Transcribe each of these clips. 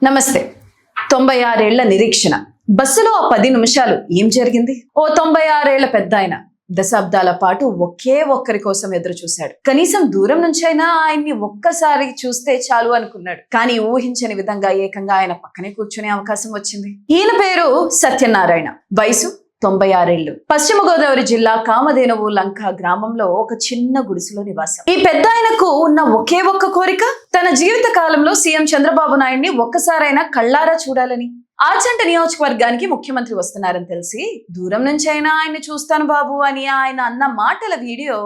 నమస్తే. 96 ఏళ్ల నిరీక్షణ. బస్సులో ఆ 10 నిమిషాలు ఏం జరిగింది? ఓ 96 ఏళ్ల పెద్దాయన దశాబ్దాల పాటు ఒకే ఒక్కరి కోసం ఎదురు చూశాడు. కనీసం దూరం నుంచైనా ఆయన్ని ఒక్కసారి చూస్తే చాలు అనుకున్నాడు. కానీ ఊహించని విధంగా ఏకంగా ఆయన పక్కనే కూర్చునే అవకాశం వచ్చింది. ఈయన పేరు సత్యనారాయణ. వయసు 96 ఏళ్లు. పశ్చిమ గోదావరి జిల్లా కామధేనువు లంక గ్రామంలో ఒక చిన్న గుడిసెలో నివాసం. ఈ పెద్ద ఆయనకు ఉన్న ఒకే ఒక్క కోరిక తన జీవిత కాలంలో సీఎం చంద్రబాబు నాయుడిని ఒక్కసారైనా కళ్ళారా చూడాలని. ఆచంట నియోజకవర్గానికి ముఖ్యమంత్రి వస్తున్నారని తెలిసి దూరం నుంచి అయినా ఆయన్ని చూస్తాను బాబు అని ఆయన అన్న మాటల వీడియో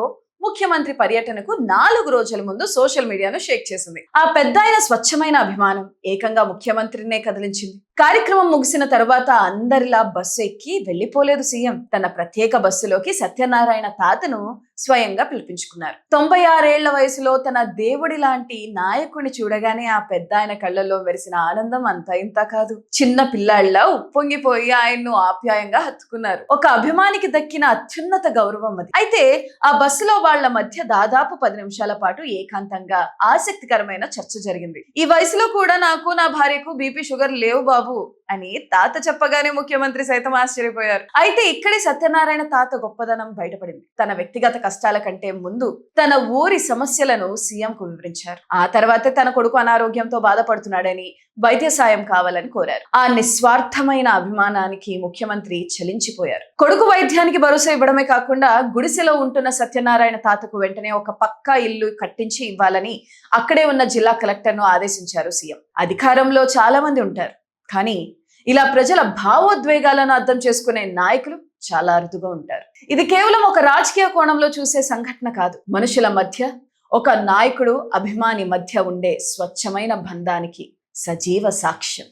ముఖ్యమంత్రి పర్యటనకు 4 రోజుల ముందు సోషల్ మీడియాను షేక్ చేసింది. ఆ పెద్దాయన స్వచ్ఛమైన అభిమానం ఏకంగా ముఖ్యమంత్రినే కదిలించింది. కార్యక్రమం ముగిసిన తర్వాత అందరిలా బస్సు ఎక్కి వెళ్లిపోలేదు సీఎం. తన ప్రత్యేక బస్సులోకి సత్యనారాయణ తాతను స్వయంగా పిలిపించుకున్నారు. 96 ఏళ్ల వయసులో తన దేవుడి లాంటి నాయకుడిని చూడగానే ఆ పెద్దాయన కళ్ళల్లో వెరిసిన ఆనందం అంతా ఇంత కాదు. చిన్న పిల్లాళ్ల ఉప్పొంగిపోయి ఆయన్ను ఆప్యాయంగా హత్తుకున్నారు. ఒక అభిమానికి దక్కిన అత్యున్నత గౌరవం అది. అయితే ఆ బస్సులో వాళ్ల మధ్య దాదాపు 10 నిమిషాల పాటు ఏకాంతంగా ఆసక్తికరమైన చర్చ జరిగింది. ఈ వయసులో కూడా నాకు నా భార్యకు బీపీ షుగర్ లేవు బాబు అని తాత చెప్పగానే ముఖ్యమంత్రి సైతం ఆశ్చర్యపోయారు. అయితే ఇక్కడే సత్యనారాయణ తాత గొప్పదనం బయటపడింది. తన వ్యక్తిగత కష్టాల కంటే ముందు తన ఊరి సమస్యలను సీఎంకు వివరించారు. ఆ తర్వాతే తన కొడుకు అనారోగ్యంతో బాధపడుతున్నాడని, వైద్య సాయం కావాలని కోరారు. ఆ నిస్వార్థమైన అభిమానానికి ముఖ్యమంత్రి చలించిపోయారు. కొడుకు వైద్యానికి భరోసా ఇవ్వడమే కాకుండా గుడిసెలో ఉంటున్న సత్యనారాయణ తాతకు వెంటనే ఒక పక్కా ఇల్లు కట్టించి ఇవ్వాలని అక్కడే ఉన్న జిల్లా కలెక్టర్ను ఆదేశించారు సీఎం. అధికారంలో చాలా మంది ఉంటారు, కానీ ఇలా ప్రజల భావోద్వేగాలను అర్థం చేసుకునే నాయకులు చాలా అరుదుగా ఉంటారు. ఇది కేవలం ఒక రాజకీయ కోణంలో చూసే సంఘటన కాదు. మనుషుల మధ్య, ఒక నాయకుడు అభిమాని మధ్య ఉండే స్వచ్ఛమైన బంధానికి సజీవ సాక్ష్యం.